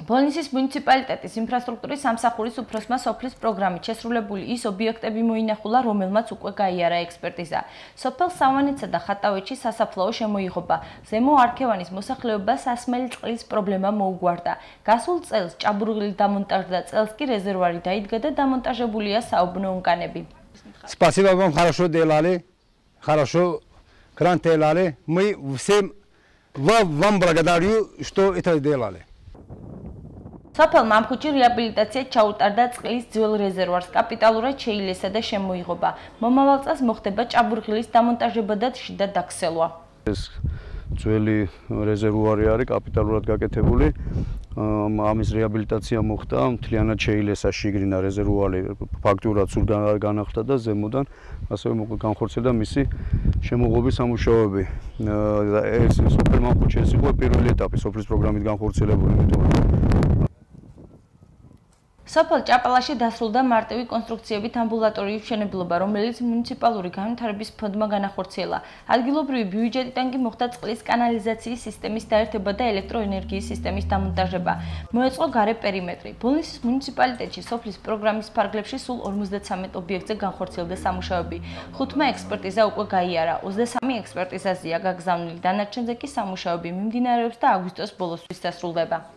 ბოლნისის მუნიციპალიტეტის ინფრასტრუქტურის სამსახურის უფროსმა სოფლის პროგრამით შესრულებული ის ობიექტები მოინახულა, რომელმაც უკვე გაიარა ექსპერტიზა. სოფელ სავანეთსა და ხატავეთში სასაფლაო შემოიღობა. ზემო არქევანის მოსახლეობას სასმელი წყლის პრობლემა მოუგვარდა. გასულ წელს ჭაბურღილი დამონტაჟდა, წელს კი რეზერვარი დაიდგა და დამონтажებულია საუბნო унканები. Спасибо вам, хорошо делали, хорошо кран делали. Мы всем вам благодарю, что это делали. სოფელმა ამ ხუთში რეაბილიტაცია ჩაუტარდა წყლის ძველ რეზერვარს, კაპიტალურად შეილესა და შემოიღობა. მომავალ წელს მოხდება ჭაბურღილის დამონტაჟება და შიდა დაქცევა. ეს ძველი რეზერვარი არის კაპიტალურად გაკეთებული. ამის რეაბილიტაცია მოხდა, მთლიანად შეილესა შიგრინა რეზერვარი, ფაქტურად სულ განახლდა და ზემოდან ასევე განხორციელდა მისი შემოღობის სამუშაოები. ეს სოფელმა ხუთში ეს იყო პირველი ეტაპი სოფლის პროგრამით განხორციელებული. სოფელ ჭაპალაში დასრულდა მარტივი კონსტრუქციებით ამბულატორიის მშენებლობა, რომელიც მუნიციპალური განვითარების ფონდმა განახორციელა. ადგილობრივი ბიუჯეტიდან კი მოხდა წყლის კანალიზაციის სისტემის დაერთება და ელექტროენერგიის სისტემის დამონტაჟება. მოეწყო გარე პერიმეტრი. ბოლნისის მუნიციპალიტეტში სოფლის პროგრამის ფარგლებში სულ 53 ობიექტზე განხორციელდა სამუშაოები. 5-მა ექსპერტიზა უკვე გაიარა, 23 ექსპერტიზაზეა გაგზავნილი, დანარჩენზე კი სამუშაოები მიმდინარეობს და აგვისტოს ბოლოსთვის დასრულდება.